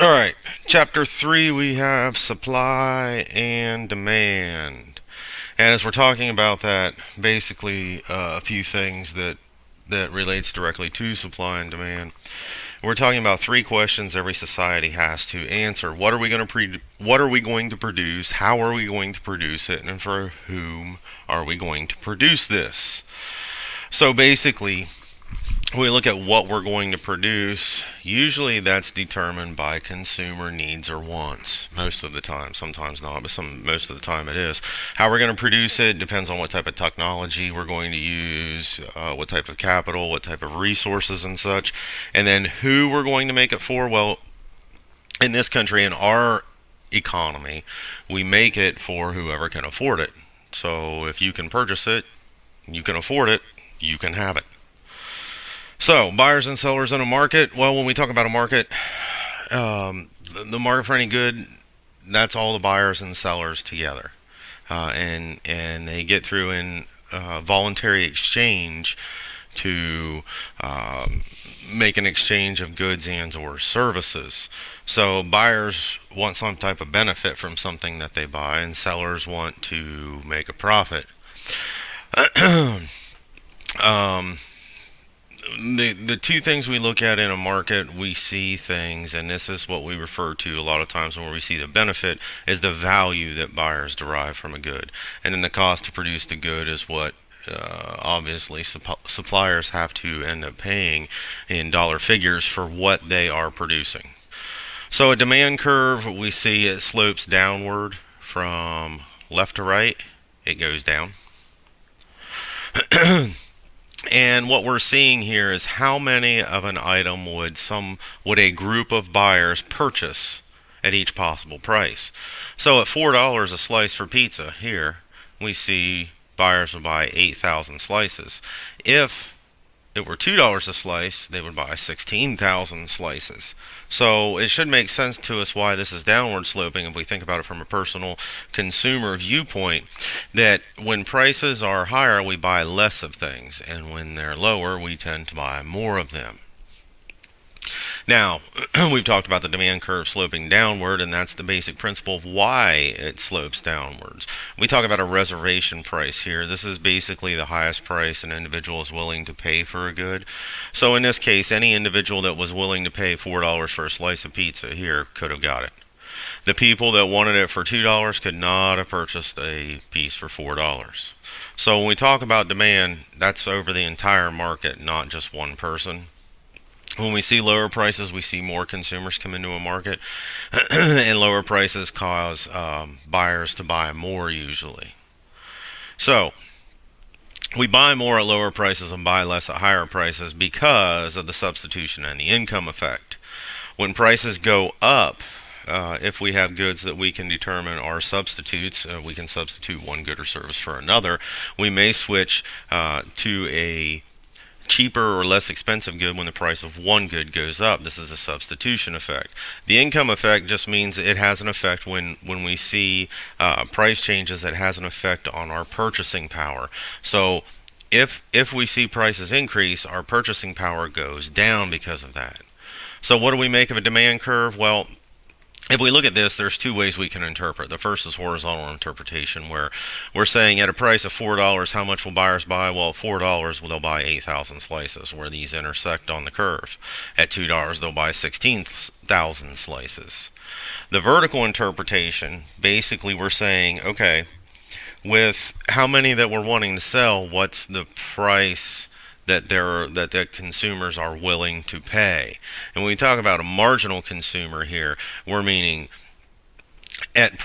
All right, chapter 3, we have supply and demand. And as we're talking about that, basically a few things that relates directly to supply and demand. We're talking about three questions every society has to answer. What are we going to produce? How are we going to produce it? And for whom are we going to produce this? So basically, we look at what we're going to produce. Usually that's determined by consumer needs or wants. Most of the time, sometimes not, but most of the time it is. How we're going to produce it depends on what type of technology we're going to use, what type of capital, what type of resources and such. And then who we're going to make it for. Well, in this country, in our economy, we make it for whoever can afford it. So if you can purchase it, you can afford it, you can have it. So, buyers and sellers in a market. Well, when we talk about a market, the market for any good, that's all the buyers and sellers together, and they get through in voluntary exchange to make an exchange of goods and or services. So, buyers want some type of benefit from something that they buy, and sellers want to make a profit. um, the two things we look at in a market, we see things, and this is what we refer to a lot of times when we see the benefit, is the value that buyers derive from a good. And then the cost to produce the good is what obviously suppliers have to end up paying in dollar figures for what they are producing. So a demand curve, we see it slopes downward from left to right. It goes down. And what we're seeing here is how many of an item would a group of buyers purchase at each possible price. So at $4 a slice for pizza here, we see buyers would buy 8,000 slices. If it were $2 a slice, they would buy 16,000 slices. So it should make sense to us why this is downward sloping if we think about it from a personal consumer viewpoint, that when prices are higher, we buy less of things, and when they're lower, we tend to buy more of them. Now, we've talked about the demand curve sloping downward, and that's the basic principle of why it slopes downwards. We talk about a reservation price here. This is basically the highest price an individual is willing to pay for a good. So in this case, any individual that was willing to pay $4 for a slice of pizza here could have got it. The people that wanted it for $2 could not have purchased a piece for $4. So when we talk about demand, that's over the entire market, not just one person. When we see lower prices, we see more consumers come into a market, and lower prices cause buyers to buy more usually. So, we buy more at lower prices and buy less at higher prices because of the substitution and the income effect. When prices go up, if we have goods that we can determine are substitutes, we can substitute one good or service for another, we may switch to a cheaper or less expensive good when the price of one good goes up. This is a substitution effect. The income effect just means it has an effect when we see price changes. It has an effect on our purchasing power. So if we see prices increase, our purchasing power goes down because of that. So what do we make of a demand curve? Well, if we look at this, there's two ways we can interpret. The first is horizontal interpretation, where we're saying at a price of $4, how much will buyers buy? Well, at $4, they'll buy 8,000 slices, where these intersect on the curve. At $2, they'll buy 16,000 slices. The vertical interpretation, basically we're saying, okay, with how many that we're wanting to sell, what's the price that the consumers are willing to pay? And when we talk about a marginal consumer here, we're meaning at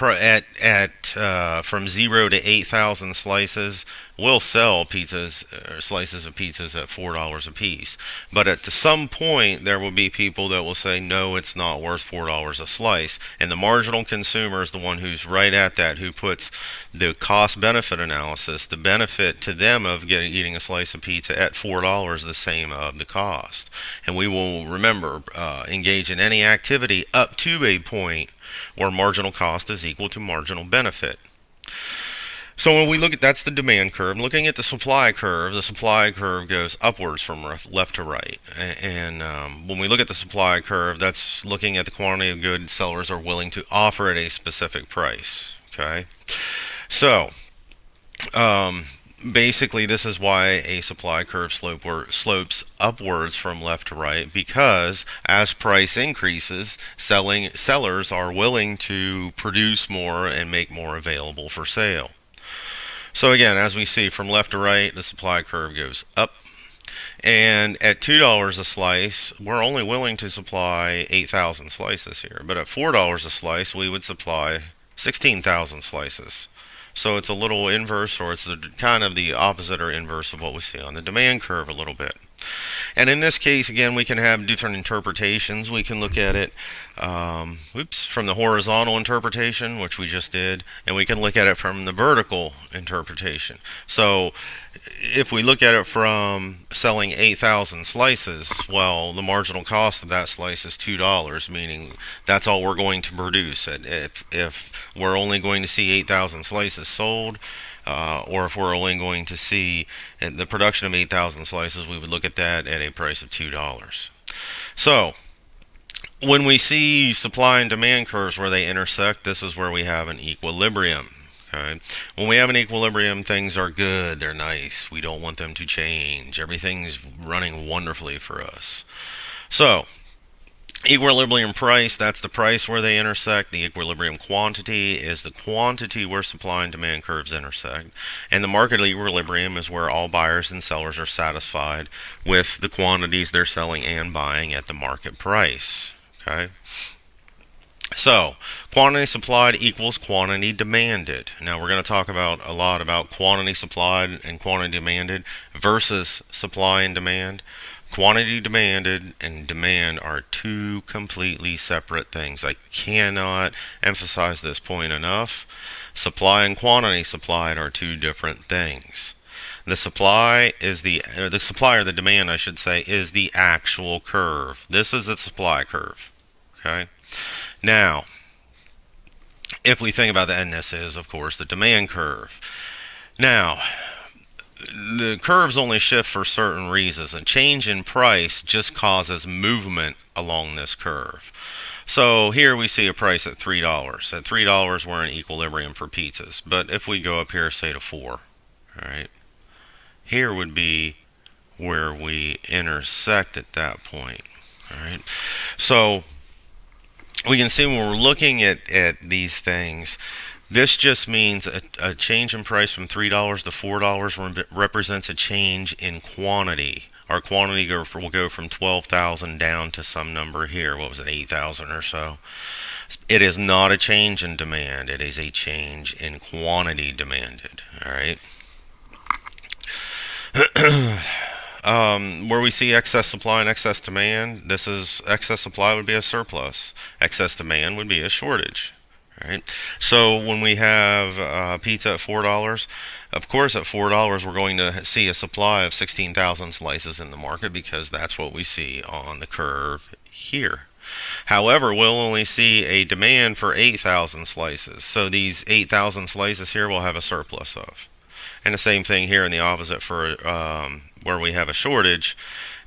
from 0 to 8,000 slices, we'll sell pizzas, slices of pizzas at $4 a piece. But at some point, there will be people that will say, no, it's not worth $4 a slice. And the marginal consumer is the one who's right at that, who puts the cost-benefit analysis, the benefit to them of eating a slice of pizza at $4, the same of the cost. And we will, remember, engage in any activity up to a point where marginal cost is equal to marginal benefit. So when we look at, that's the demand curve. Looking at the supply curve goes upwards from left to right. And when we look at the supply curve, that's looking at the quantity of goods sellers are willing to offer at a specific price. Okay, so um, basically, this is why a supply curve slopes upwards from left to right, because as price increases, sellers are willing to produce more and make more available for sale. So again, as we see from left to right, the supply curve goes up. And at $2 a slice, we're only willing to supply 8,000 slices here. But at $4 a slice, we would supply 16,000 slices. So it's a little inverse, or it's kind of the opposite or inverse of what we see on the demand curve a little bit. And in this case, again, we can have different interpretations. We can look at it from the horizontal interpretation, which we just did, and we can look at it from the vertical interpretation. So if we look at it from selling 8,000 slices, well, the marginal cost of that slice is $2, meaning that's all we're going to produce. If we're only going to see 8,000 slices sold, or if we're only going to see the production of 8,000 slices, we would look at that at a price of $2. So when we see supply and demand curves where they intersect, this is where we have an equilibrium. Okay. When we have an equilibrium, things are good, they're nice, we don't want them to change, everything's running wonderfully for us. So equilibrium price, that's the price where they intersect. The equilibrium quantity is the quantity where supply and demand curves intersect. And the market equilibrium is where all buyers and sellers are satisfied with the quantities they're selling and buying at the market price. Okay? So, quantity supplied equals quantity demanded. Now we're going to talk about a lot about quantity supplied and quantity demanded versus supply and demand. Quantity demanded and demand are two completely separate things. I cannot emphasize this point enough. Supply and quantity supplied are two different things. The supply is the supply, or the demand I should say, is the actual curve. This is the supply curve. Okay? Now, if we think about that, and this is, of course, the demand curve. Now, the curves only shift for certain reasons. A change in price just causes movement along this curve. So here we see a price at $3. At $3, we're in equilibrium for pizzas. But if we go up here, say to 4, all right, here would be where we intersect at that point. All right, so we can see when we're looking at these things, this just means a change in price from $3 to $4 represents a change in quantity. Our quantity will go from 12,000 down to some number here. What was it, 8,000 or so? It is not a change in demand. It is a change in quantity demanded. All right. Where we see excess supply and excess demand, this is excess supply would be a surplus. Excess demand would be a shortage. Right? So when we have pizza at $4, of course at $4 we're going to see a supply of 16,000 slices in the market, because that's what we see on the curve here. However, we'll only see a demand for 8,000 slices. So these 8,000 slices here we'll have a surplus of. And the same thing here in the opposite for where we have a shortage.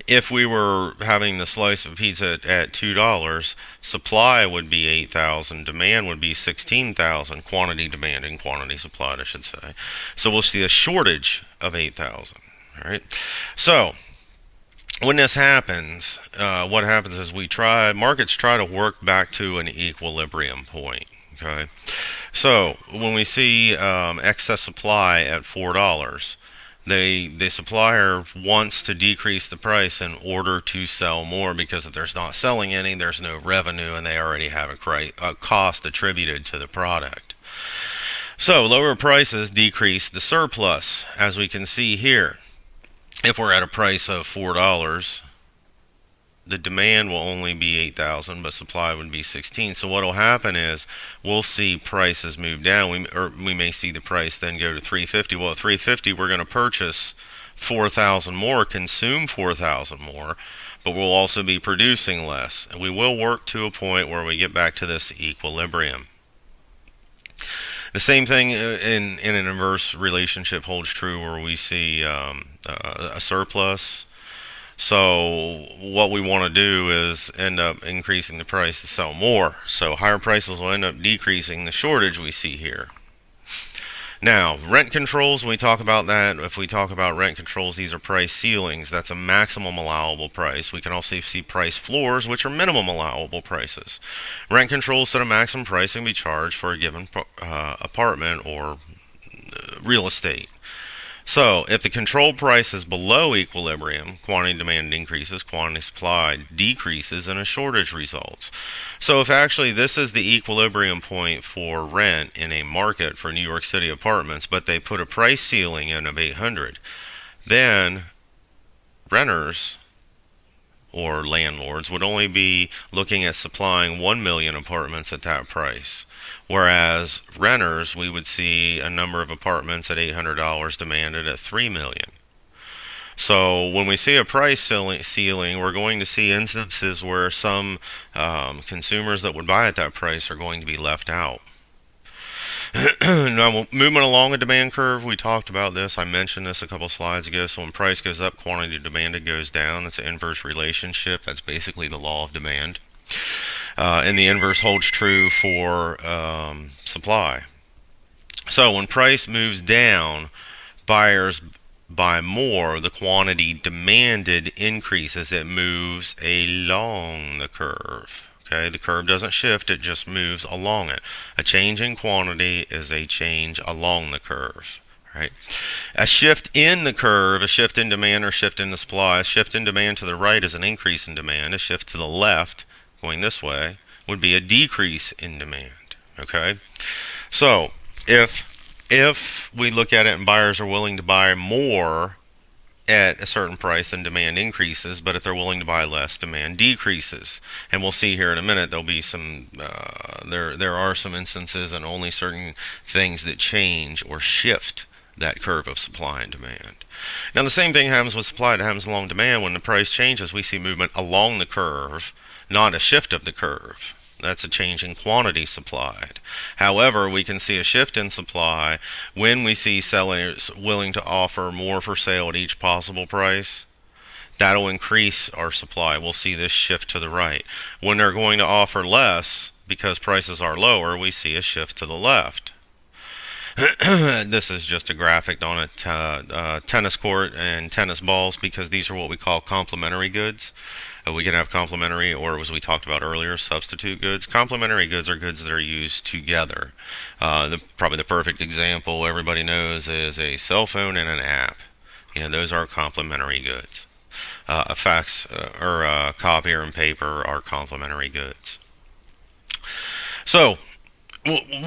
If we were having the slice of pizza at $2, supply would be 8,000, demand would be 16,000, quantity demand and quantity supplied, I should say. So we'll see a shortage of 8,000. All right. So when this happens, what happens is markets try to work back to an equilibrium point. Okay. So when we see excess supply at $4, the supplier wants to decrease the price in order to sell more, because if there's not selling any, there's no revenue, and they already have a cost attributed to the product. So lower prices decrease the surplus, as we can see here. If we're at a price of $4, the demand will only be 8,000, but supply would be 16. So what will happen is we'll see prices move down. We may see the price then go to $3.50. Well, at $3.50, we're going to purchase 4,000 more, consume 4,000 more, but we'll also be producing less. And we will work to a point where we get back to this equilibrium. The same thing in an inverse relationship holds true where we see a surplus. So what we want to do is end up increasing the price to sell more. So higher prices will end up decreasing the shortage we see here. Now, rent controls, when we talk about that, if we talk about rent controls, these are price ceilings. That's a maximum allowable price. We can also see price floors, which are minimum allowable prices. Rent controls set a maximum price and be charged for a given apartment or real estate. So, if the control price is below equilibrium, quantity demand increases, quantity supply decreases, and a shortage results. So, if actually this is the equilibrium point for rent in a market for New York City apartments, but they put a price ceiling in of 800, then renters or landlords would only be looking at supplying 1 million apartments at that price. Whereas renters, we would see a number of apartments at $800 demanded at 3 million. So when we see a price ceiling, we're going to see instances where some consumers that would buy at that price are going to be left out. Now, movement along a demand curve, we talked about this. I mentioned this a couple slides ago. So when price goes up, quantity demanded goes down. That's an inverse relationship. That's basically the law of demand. And the inverse holds true for supply. So when price moves down, buyers buy more. The quantity demanded increases. It moves along the curve. Okay, the curve doesn't shift, it just moves along it. A change in quantity is a change along the curve. Right? A shift in the curve, a shift in demand or shift in the supply, a shift in demand to the right is an increase in demand. A shift to the left, going this way, would be a decrease in demand. Okay? So, if we look at it and buyers are willing to buy more at a certain price, then demand increases, but if they're willing to buy less, demand decreases. And we'll see here in a minute there'll be some there are some instances and only certain things that change or shift that curve of supply and demand. Now the same thing happens with supply, it happens along demand. When the price changes, we see movement along the curve, not a shift of the curve. That's a change in quantity supplied. However, we can see a shift in supply when we see sellers willing to offer more for sale at each possible price. That'll increase our supply. We'll see this shift to the right. When they're going to offer less because prices are lower, we see a shift to the left. This is just a graphic on a tennis court and tennis balls because these are what we call complementary goods. We can have complementary, or as we talked about earlier, substitute goods. Complementary goods are goods that are used together. Probably the perfect example everybody knows is a cell phone and an app. Those are complementary goods. A fax or a copier and paper are complementary goods. So,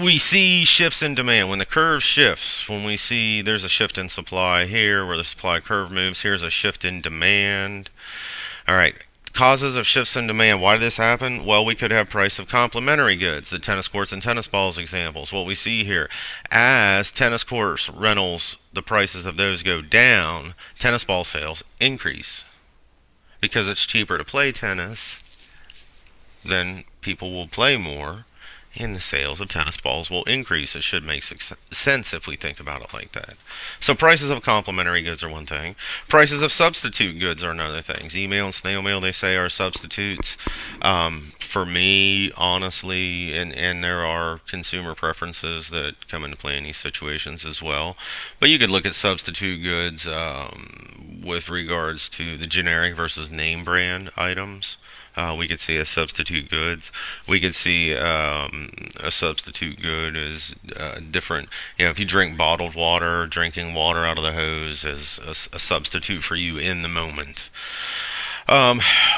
we see shifts in demand. When the curve shifts, when we see there's a shift in supply here, where the supply curve moves, here's a shift in demand. All right. Causes of shifts in demand. Why did this happen? Well, we could have price of complementary goods, the tennis courts and tennis balls examples. What we see here, as tennis courts rentals, the prices of those go down, tennis ball sales increase. Because it's cheaper to play tennis, then people will play more, and the sales of tennis balls will increase. It should make sense if we think about it like that. So prices of complementary goods are one thing. Prices of substitute goods are another thing. Email and snail mail, they say, are substitutes. For me, honestly, and there are consumer preferences that come into play in these situations as well. But you could look at substitute goods with regards to the generic versus name brand items. We could see a substitute goods. We could see a substitute good as different. If you drink bottled water, drinking water out of the hose is a substitute for you in the moment.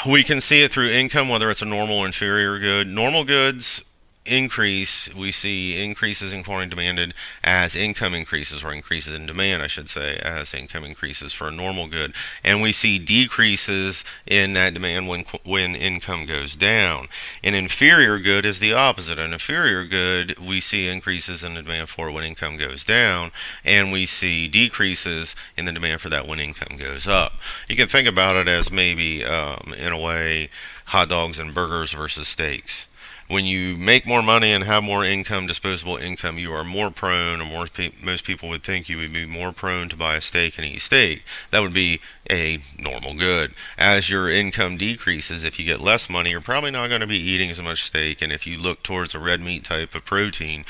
We can see it through income, whether it's a normal or inferior good. Normal goods increase, we see increases in quantity demanded as income increases, or increases in demand, I should say, as income increases for a normal good. And we see decreases in that demand when income goes down. An inferior good is the opposite. An inferior good, we see increases in the demand for when income goes down, and we see decreases in the demand for that when income goes up. You can think about it as maybe, in a way, hot dogs and burgers versus steaks. When you make more money and have more income, disposable income, you are more prone, or most people would think you would be more prone to buy a steak and eat steak. That would be a normal good. As your income decreases, if you get less money, you're probably not going to be eating as much steak. And if you look towards a red meat type of protein,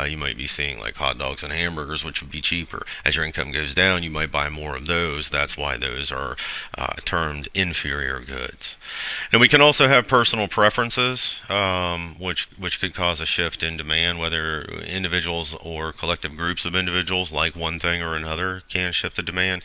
you might be seeing like hot dogs and hamburgers, which would be cheaper. As your income goes down, you might buy more of those. That's why those are termed inferior goods. And we can also have personal preferences, which could cause a shift in demand, whether individuals or collective groups of individuals like one thing or another can shift the demand.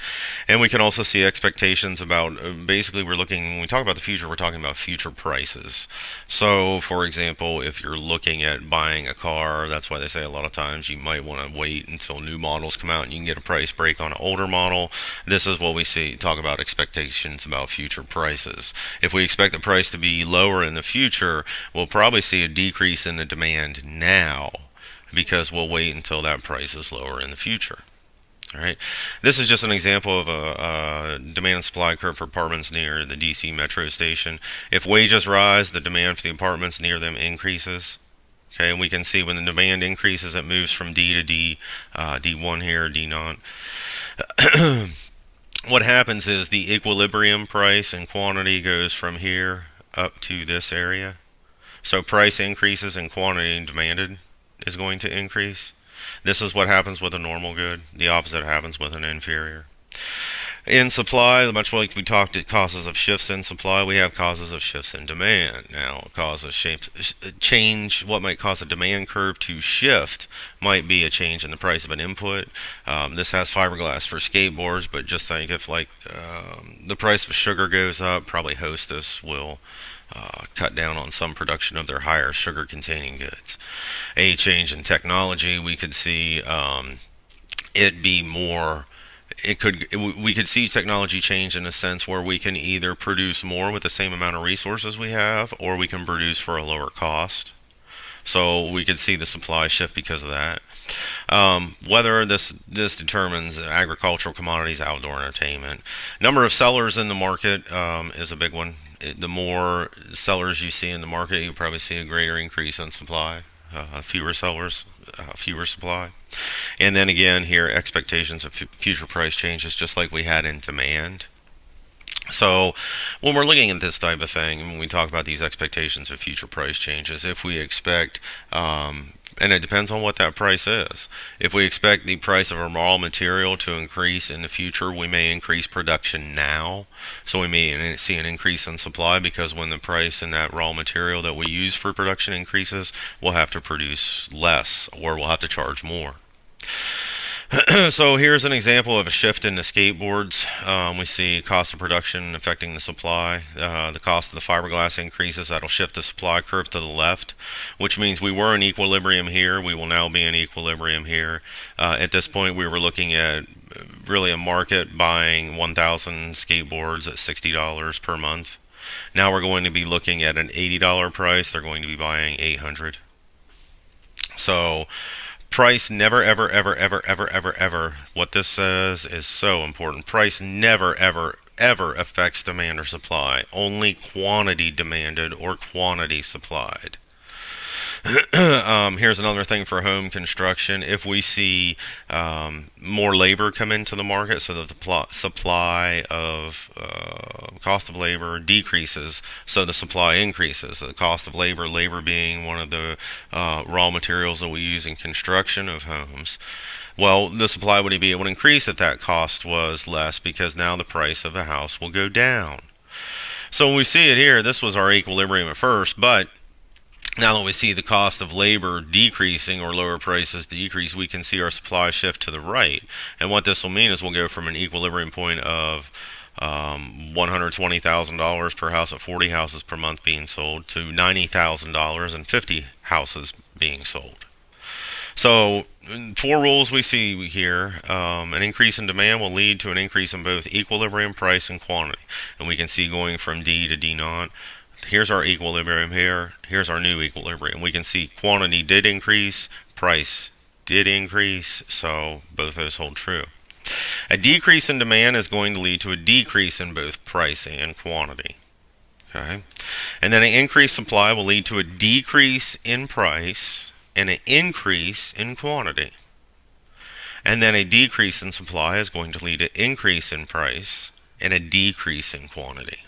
And we can also see expectations about, basically when we talk about the future, we're talking about future prices. So, for example, if you're looking at buying a car, that's why they say a lot of times you might want to wait until new models come out and you can get a price break on an older model. This is what we talk about expectations about future prices. If we expect the price to be lower in the future, we'll probably see a decrease in the demand now because we'll wait until that price is lower in the future. All right. This is just an example of a demand and supply curve for apartments near the DC metro station. If wages rise, the demand for the apartments near them increases. Okay, and we can see when the demand increases, it moves from D to D, D1 here, D naught. What happens is the equilibrium price and quantity goes from here up to this area. So price increases and quantity demanded is going to increase. This is what happens with a normal good. The opposite happens with an inferior. In supply, much like we talked at causes of shifts in supply, we have causes of shifts in demand. Now, change, what might cause a demand curve to shift might be a change in the price of an input. This has fiberglass for skateboards, but just think if the price of sugar goes up, probably Hostess will cut down on some production of their higher sugar-containing goods. A change in technology, we could see it be more. We could see technology change in a sense where we can either produce more with the same amount of resources we have, or we can produce for a lower cost. So we could see the supply shift because of that. Whether this determines agricultural commodities, outdoor entertainment. Number of sellers in the market is a big one. The more sellers you see in the market, you probably see a greater increase in supply. Fewer sellers, fewer supply. And then again here, expectations of future price changes, just like we had in demand. So when we're looking at this type of thing, when we talk about these expectations of future price changes, if we expect, and it depends on what that price is. If we expect the price of a raw material to increase in the future, we may increase production now. So we may see an increase in supply because when the price in that raw material that we use for production increases, we'll have to produce less or we'll have to charge more. So here's an example of a shift in the skateboards. We see cost of production affecting the supply. The cost of the fiberglass increases. That'll shift the supply curve to the left, which means we were in equilibrium here. We will now be in equilibrium here. At this point, we were looking at really a market buying 1,000 skateboards at $60 per month. Now we're going to be looking at an $80 price. They're going to be buying 800. So price never, ever, ever, ever, ever, ever, ever. What this says is so important. Price never, ever, ever affects demand or supply. Only quantity demanded or quantity supplied. Here's another thing for home construction. If we see more labor come into the market so that the supply of cost of labor decreases, so the supply increases. The cost of labor being one of the raw materials that we use in construction of homes. Well, the supply would be able to increase if that cost was less because now the price of a house will go down. So when we see it here, this was our equilibrium at first, but now that we see the cost of labor decreasing or lower prices decrease, we can see our supply shift to the right. And what this will mean is we'll go from an equilibrium point of $120,000 per house at 40 houses per month being sold to $90,000 and 50 houses being sold. So 4 rules we see here. An increase in demand will lead to an increase in both equilibrium, price, and quantity. And we can see going from D to D naught. Here's our equilibrium here. Here's our new equilibrium. We can see quantity did increase, price did increase, so both those hold true. A decrease in demand is going to lead to a decrease in both price and quantity. Okay. And then an increased supply will lead to a decrease in price and an increase in quantity. And then a decrease in supply is going to lead to an increase in price and a decrease in quantity.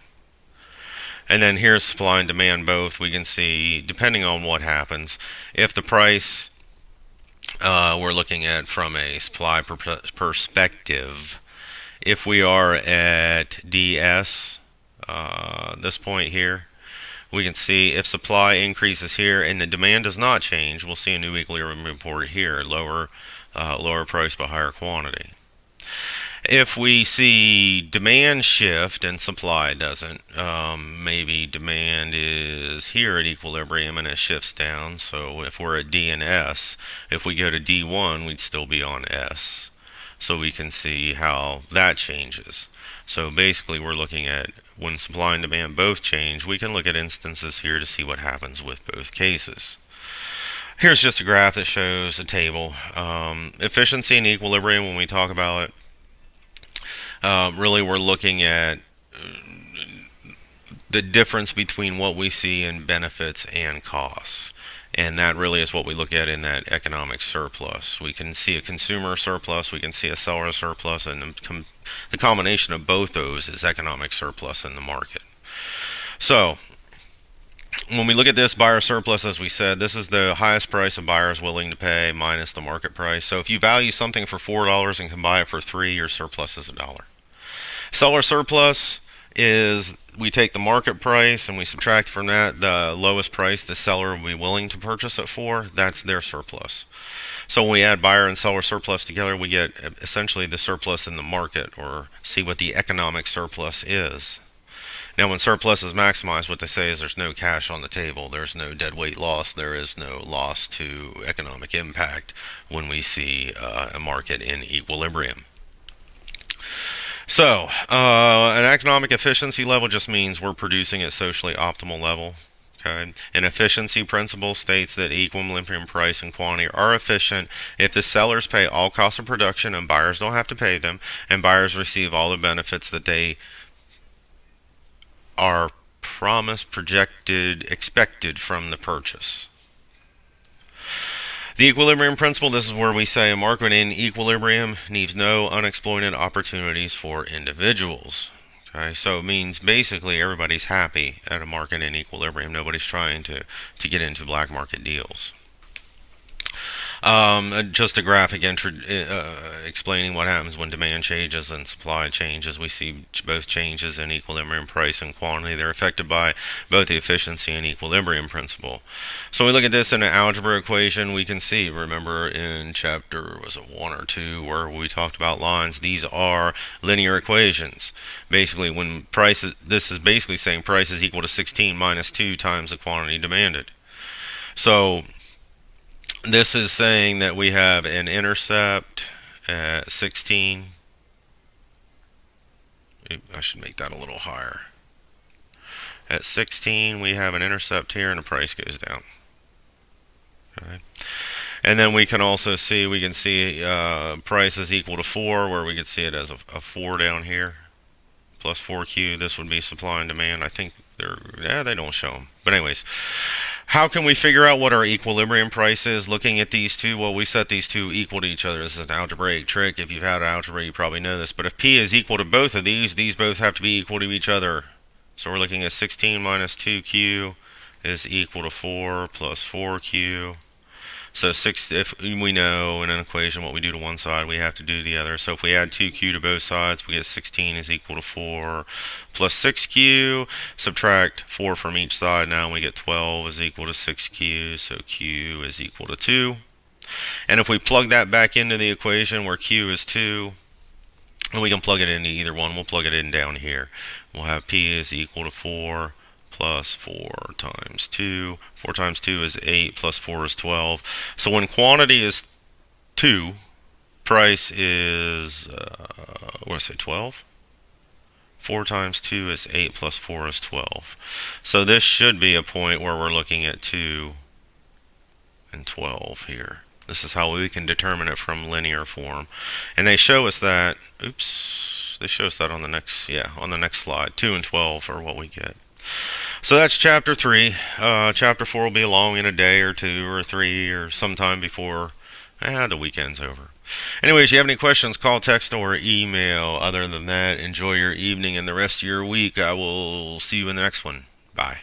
And then here's supply and demand both. We can see, depending on what happens, if the price we're looking at from a supply perspective, if we are at DS, this point here, we can see if supply increases here and the demand does not change, we'll see a new equilibrium report here, lower price but higher quantity. If we see demand shift and supply doesn't, maybe demand is here at equilibrium and it shifts down. So if we're at D and S, if we go to D1, we'd still be on S. So we can see how that changes. So basically we're looking at when supply and demand both change, we can look at instances here to see what happens with both cases. Here's just a graph that shows a table. Efficiency and equilibrium, when we talk about it, really we're looking at the difference between what we see in benefits and costs. And that really is what we look at in that economic surplus. We can see a consumer surplus, we can see a seller surplus, and the combination of both those is economic surplus in the market. So when we look at this buyer surplus, as we said, this is the highest price a buyer is willing to pay minus the market price. So if you value something for $4 and can buy it for $3, your surplus is $1. Seller surplus is we take the market price and we subtract from that the lowest price the seller will be willing to purchase it for. That's their surplus. So when we add buyer and seller surplus together, we get essentially the surplus in the market, or see what the economic surplus is. Now when surplus is maximized, what they say is there's no cash on the table, there's no deadweight loss, there is no loss to economic impact when we see a market in equilibrium. So, an economic efficiency level just means we're producing at socially optimal level. Okay? An efficiency principle states that equilibrium price and quantity are efficient if the sellers pay all costs of production and buyers don't have to pay them, and buyers receive all the benefits that they are promised, projected, expected from the purchase. The equilibrium principle, this is where we say a market in equilibrium leaves no unexploited opportunities for individuals. Okay, so it means basically everybody's happy at a market in equilibrium. Nobody's trying to get into black market deals. Just a graphic explaining what happens when demand changes and supply changes. We see both changes in equilibrium price and quantity. They're affected by both the efficiency and equilibrium principle. So we look at this in an algebra equation. We can see, remember in chapter, was it 1 or 2, where we talked about lines, these are linear equations. Basically, when price, this is basically saying price is equal to 16 minus 2 times the quantity demanded. So this is saying that we have an intercept at 16. I should make that a little higher. At 16, we have an intercept here and the price goes down. Okay. And then we can also see, price is equal to 4, where we could see it as a 4 down here, plus 4Q. This would be supply and demand. I think they don't show them. But anyways, how can we figure out what our equilibrium price is looking at these two? Well, we set these two equal to each other. This is an algebraic trick. If you've had algebra, you probably know this. But if P is equal to both of these both have to be equal to each other. So we're looking at 16 minus 2Q is equal to 4 plus 4Q. So if we know in an equation what we do to one side, we have to do the other. So if we add 2Q to both sides, we get 16 is equal to 4 plus 6Q. Subtract 4 from each side. Now we get 12 is equal to 6Q. So Q is equal to 2. And if we plug that back into the equation where Q is 2, and we can plug it into either one, we'll plug it in down here. We'll have P is equal to 4 plus 4 times 2. 4 times 2 is 8, plus 4 is 12. So when quantity is 2, price is, what did I say, 12? 4 times 2 is 8, plus 4 is 12. So this should be a point where we're looking at 2 and 12 here. This is how we can determine it from linear form. And they show us that, they show us that on the next, on the next slide. 2 and 12 are what we get. So that's chapter 3. Chapter 4 will be along in a day or 2 or 3 or sometime before the weekend's over. Anyways, you have any questions, call, text, or email. Other than that, enjoy your evening and the rest of your week. I will see you in the next one. Bye.